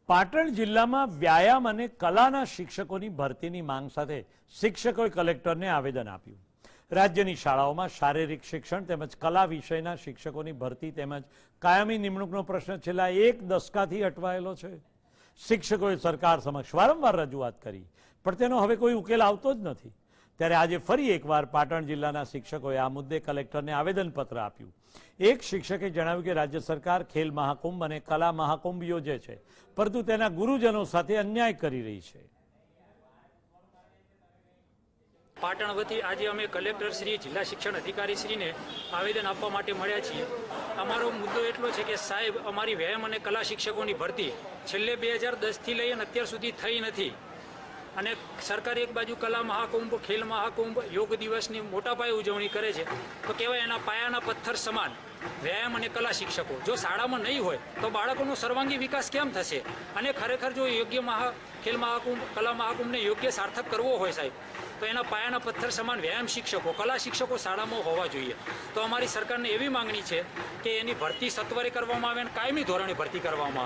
પાટણ જિલ્લામાં વ્યાયામ અને કલાના શિક્ષકોની ભરતીની માંગ સાથે શિક્ષકોએ કલેક્ટરને આવેદન આપ્યું. રાજ્યની શાળાઓમાં શારીરિક શિક્ષણ તેમજ કલા વિષયના શિક્ષકોની ભરતી તેમજ કાયમી નિમણૂકનો પ્રશ્ન છેલ્લા એક દશકાથી અટવાયેલો છે. શિક્ષકોએ સરકાર સમક્ષ વારંવાર રજૂઆત કરી, પણ તેનો હવે કોઈ ઉકેલ આવતો જ નથી. ત્યારે આજે ફરી એકવાર પાટણ જિલ્લાના શિક્ષકોએ આ મુદ્દે કલેક્ટરને આવેદનપત્ર આપ્યું. એક શિક્ષકે જણાવ્યું કે રાજ્ય સરકાર ખેલ મહાકુંભ અને કલા મહાકુંભ યોજે છે, પરંતુ તેના ગુરુજનો સાથે અન્યાય કરી રહી છે. પાટણ વતી આજે અમે કલેક્ટર શ્રી, જિલ્લા શિક્ષણ અધિકારી શ્રીને આવેદન આપવા માટે મળ્યા છીએ. અમારો મુદ્દો એટલો છે કે સાહેબ, અમારી વ્યાયામ અને કલા શિક્ષકોની ભરતી છેલ્લે 2010થી લઈ અને અત્યાર સુધી થઈ નથી. અને સરકાર એક બાજુ કલા મહાકુંભ, ખેલ મહાકુંભ, યોગ દિવસની મોટા પાયે ઉજવણી કરે છે, તો કહેવાય એના પાયાના પથ્થર સમાન વ્યાયામ અને કલા શિક્ષકો જો શાળામાં નહીં હોય તો બાળકોનો સર્વાંગી વિકાસ કેમ થશે? અને ખરેખર જો યોગ્ય ખેલ મહાકુંભ, કલા મહાકુંભને યોગ્ય સાર્થક કરવો હોય સાહેબ, તો એના પાયાના પથ્થર સમાન વ્યાયામ શિક્ષકો, કલા શિક્ષકો શાળામાં હોવા જોઈએ. તો અમારી સરકારને એવી માંગણી છે કે એની ભરતી સત્વરે કરવામાં આવે અને કાયમી ધોરણે ભરતી કરવામાં આવે.